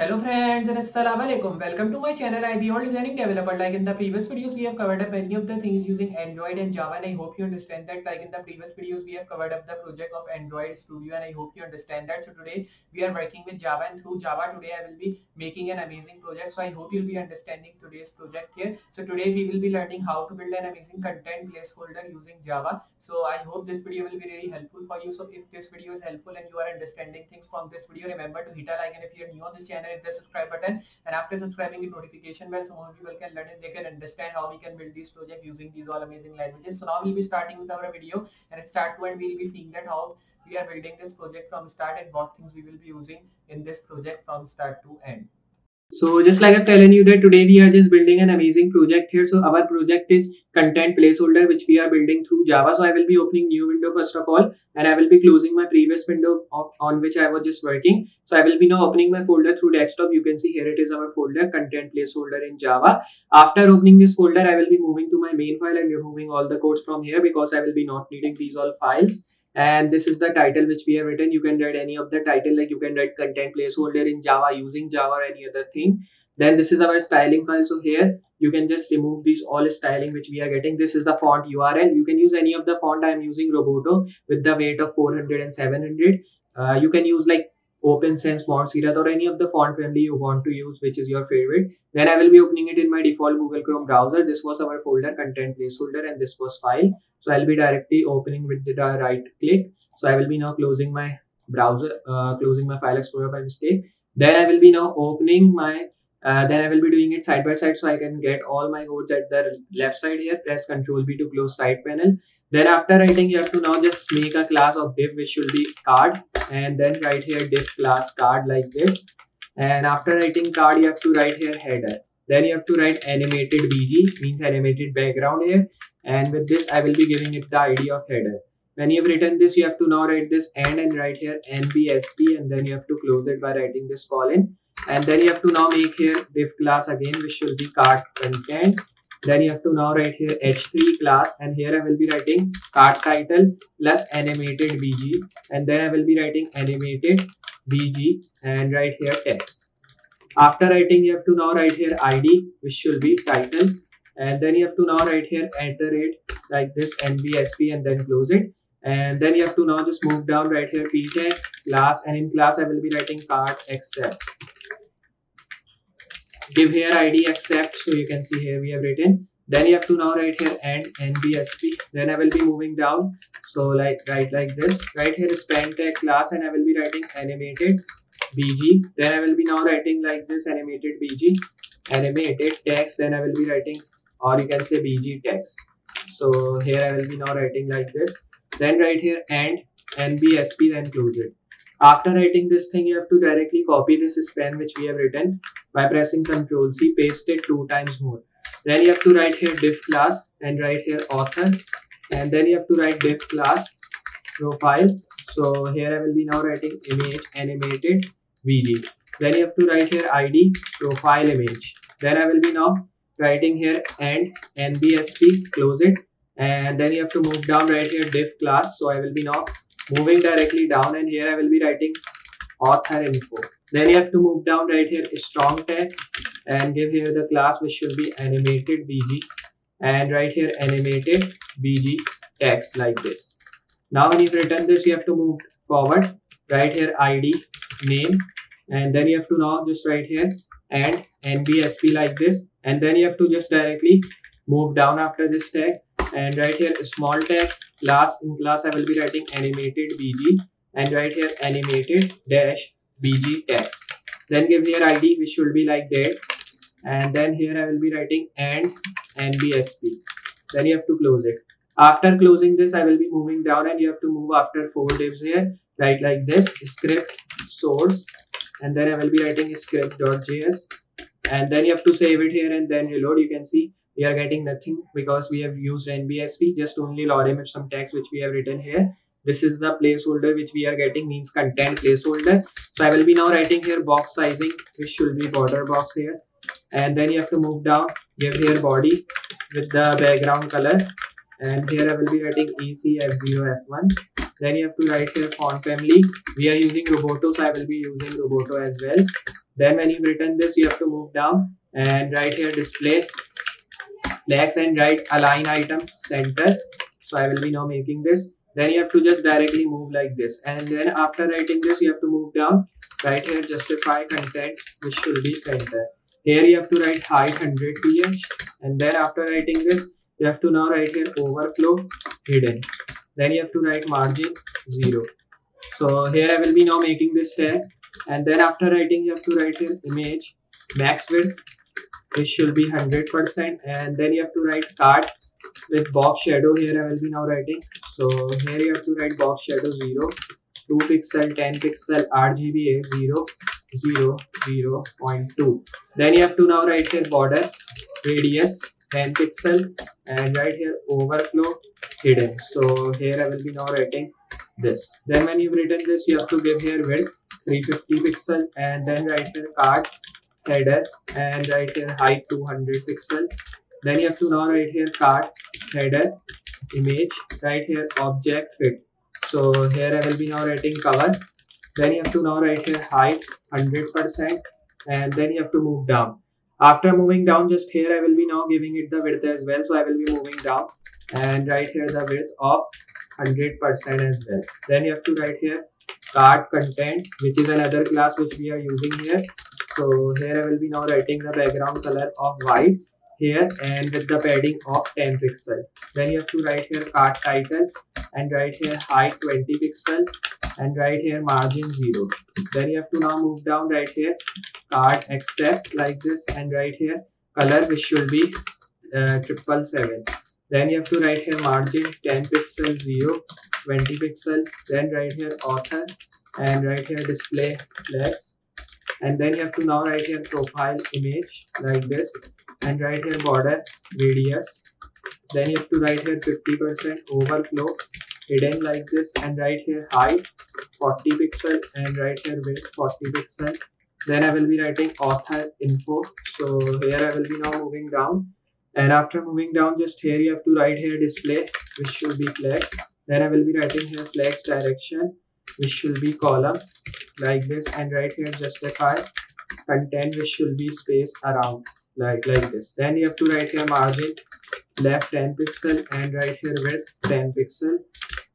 Hello friends and assalamu alaikum. Welcome to my channel Iballdesigningdeveloper. Like in the previous videos we have covered up many of the things using Android and Java, and I hope you understand that. Like in the previous videos we have covered up the project of Android Studio, and I hope you understand that. So today we are working with Java, and through Java today I will be making an amazing project. So I hope you'll be understanding today's project here. So today we will be learning how to build an amazing content placeholder using Java. So I hope this video will be really helpful for you. So if this video is helpful and you are understanding things from this video, remember to hit a like, and if you're new on this channel, hit the subscribe button, and after subscribing the notification bell so more people can learn and they can understand how we can build this project using these all amazing languages. So now we'll be starting with our video, and at start to end we'll be seeing that how we are building this project from start and what things we will be using in this project from start to end. So just like I've telling you that today we are just building an amazing project here. So our project is content placeholder, which we are building through Java. So I will be opening new window first of all, and I will be closing my previous window on which I was just working. So I will be now opening my folder through desktop. You can see here it is our folder content placeholder in Java. After opening this folder, I will be moving to my main file and removing all the codes from here because I will be not needing these all files. And this is the title which we have written. You can write any of the title, like you can write content placeholder in Java using Java or any other thing. Then this is our styling file. So here you can just remove these all styling which we are getting. This is the font URL. You can use any of the font. I am using Roboto with the weight of 400 and 700. You can use like OpenSense, Montserrat, or any of the font family you want to use, which is your favorite. Then I will be opening it in my default Google Chrome browser. This was our folder content placeholder, and this was file. So I'll be directly opening with the right click. So I will be now closing my browser, closing my file explorer by mistake. Then I will be now opening my then I will be doing it side by side so I can get all my codes at the left side here. Press Ctrl B to close side panel. Then after writing, you have to now just make a class of div which should be card, and then write here div class card like this. And after writing card, you have to write here header. Then you have to write animated BG, means animated background here. And with this, I will be giving it the ID of header. When you have written this, you have to now write this and write here NBSP, and then you have to close it by writing this colon. And then you have to now make here div class again, which should be card content. Then you have to now write here h3 class, and here I will be writing card title plus animated BG, and then I will be writing animated BG and write here text. After writing, you have to now write here ID, which should be title, and then you have to now write here @ like this NBSP, and then close it. And then you have to now just move down right here p tag class, and in class I will be writing card accept. Give here ID accept, so you can see here we have written. Then you have to now write here and NBSP. Then I will be moving down, so like write like this. Right here is span tag class, and I will be writing animated BG. Then I will be now writing like this animated BG, animated text. Then I will be writing, or you can say BG text. So here I will be now writing like this. Then right here and NBSP, then close it. After writing this thing, you have to directly copy this span which we have written by pressing Ctrl C, paste it 2 times more. Then you have to write here div class and write here author, and then you have to write div class profile. So here I will be now writing image animated VG. Then you have to write here ID profile image. Then I will be now writing here and NBSP, close it. And then you have to move down right here div class. So I will be now moving directly down, and here I will be writing author info. Then you have to move down right here strong tag and give here the class which should be animated BG, and right here animated BG text like this. Now when you've written this, you have to move forward, write here ID name, and then you have to now just write here and NBSP like this, and then you have to just directly move down after this tag and write here small tag class. In class I will be writing animated BG, and write here animated dash BG text. Then give here ID which should be like that, and then here I will be writing and NBSP. Then you have to close it. After closing this, I will be moving down, and you have to move after 4 divs here, write like this script source, and then I will be writing script.js, and then you have to save it here and then reload. You can see we are getting nothing because we have used NBSP, just only lorem ipsum text which we have written here. This is the placeholder which we are getting, means content placeholder. So I will be now writing here box sizing, which should be border box here, and then you have to move down, give here body with the background color, and here I will be writing ECF0F1. Then you have to write here font family. We are using Roboto, so I will be using Roboto as well. Then when you've written this, you have to move down and right here display flex and write align items center. So I will be now making this. Then you have to just directly move like this, and then after writing this you have to move down. Right here justify content which should be center. Here you have to write height 100 ph, and then after writing this you have to now write here overflow hidden. Then you have to write margin 0. So here I will be now making this tag, and then after writing you have to write here image max width, this should be 100%, and then you have to write card with box shadow. Here I will be now writing. So here you have to write box shadow 0, 2 pixel, 10 pixel, RGBA 0, 0, 0.2. Then you have to now write here border radius 10 pixel and right here overflow hidden. So here I will be now writing this. Then when you've written this, you have to give here width 350 pixel and then write here card header and write here height 200 pixel. Then you have to now write here card header image, right here object fit. So here I will be now writing cover. Then you have to now write here height 100% and then you have to move down. After moving down, just here I will be now giving it the width as well. So I will be moving down and write here the width of 100% as well. Then you have to write here card content, which is another class which we are using here. So here I will be now writing the background color of white here and with the padding of 10 pixel. Then you have to write here card title and write here height 20 pixel and write here margin 0. Then you have to now move down right here card accept like this and write here color which should be 777. Then you have to write here margin 10 pixel 0, 20 pixel. Then write here author and write here display flex. And then you have to now write here profile image like this and write here border radius. Then you have to write here 50% overflow hidden like this and write here height 40 pixel and write here width 40 pixel. Then I will be writing author info. So here I will be now moving down, and after moving down, just here you have to write here display which should be flex. Then I will be writing here flex direction which should be column like this and right here justify content which should be space around like this. Then you have to write here margin left 10 pixel and right here width 10 pixel.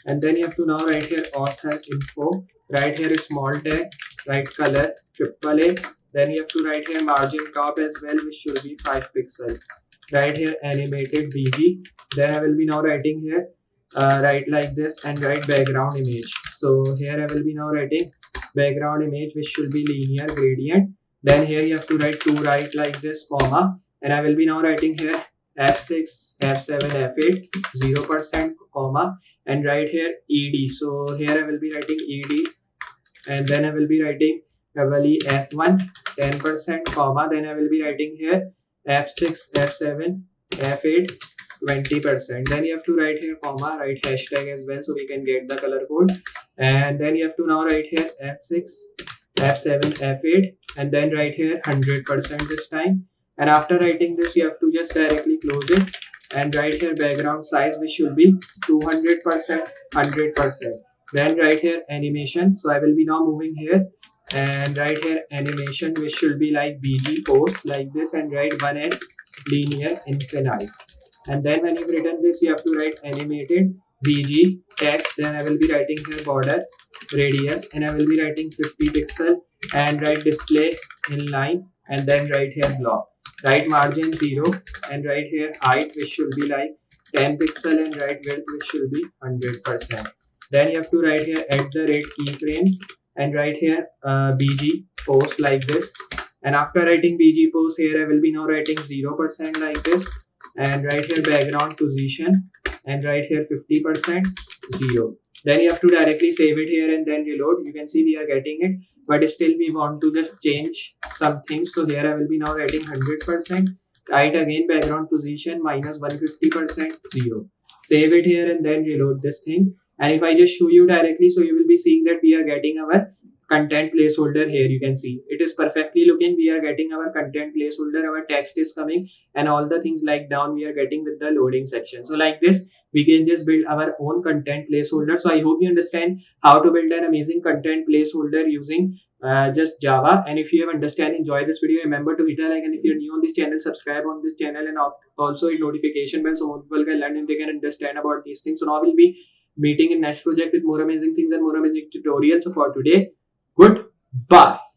And then you have to now write here author info, right here small tag, right color AAA. Then you have to write here margin top as well which should be 5 pixel. Right here animated BG. Then I will be now writing here write like this and write background image. So here I will be now writing background image which should be linear gradient. Then here you have to write to right like this comma, and I will be now writing here F6, F7, F8, 0% comma and right here ED. So here I will be writing ED and then I will be writing F1, 10% comma. Then I will be writing here F6, F7, F8, 20%. Then you have to write here comma, write hashtag as well so we can get the color code. And then you have to now write here F6, F7, F8 and then write here 100% this time. And after writing this, you have to just directly close it and write here background size which should be 200%, 100%. Then write here animation. So I will be now moving here and write here animation which should be like BG post like this and write 1s linear infinite. And then when you've written this, you have to write animated BG text. Then I will be writing here border radius and I will be writing 50 pixel and write display inline and then write here block. Write margin 0 and write here height which should be like 10 pixel and write width which should be 100%. Then you have to write here @ keyframes and write here BG post like this. And after writing BG post, here I will be now writing 0% like this and write here background position and write here 50% 0. Then you have to directly save it here and then reload. You can see we are getting it, but still we want to just change some things. So here I will be now writing 100%. Write again background position minus 150% 0. Save it here and then reload this thing. And if I just show you directly, so you will be seeing that we are getting our content placeholder. Here you can see it is perfectly looking. We are getting our content placeholder, our text is coming, and all the things like down we are getting with the loading section. So like this we can just build our own content placeholder. So I hope you understand how to build an amazing content placeholder using just Java. And if you have understand, enjoy this video, remember to hit a like, and if you're new on this channel, subscribe on this channel, and also hit notification bell so more people can learn and they can understand about these things. So now we'll be meeting in next project with more amazing things and more amazing tutorials. So for today, goodbye.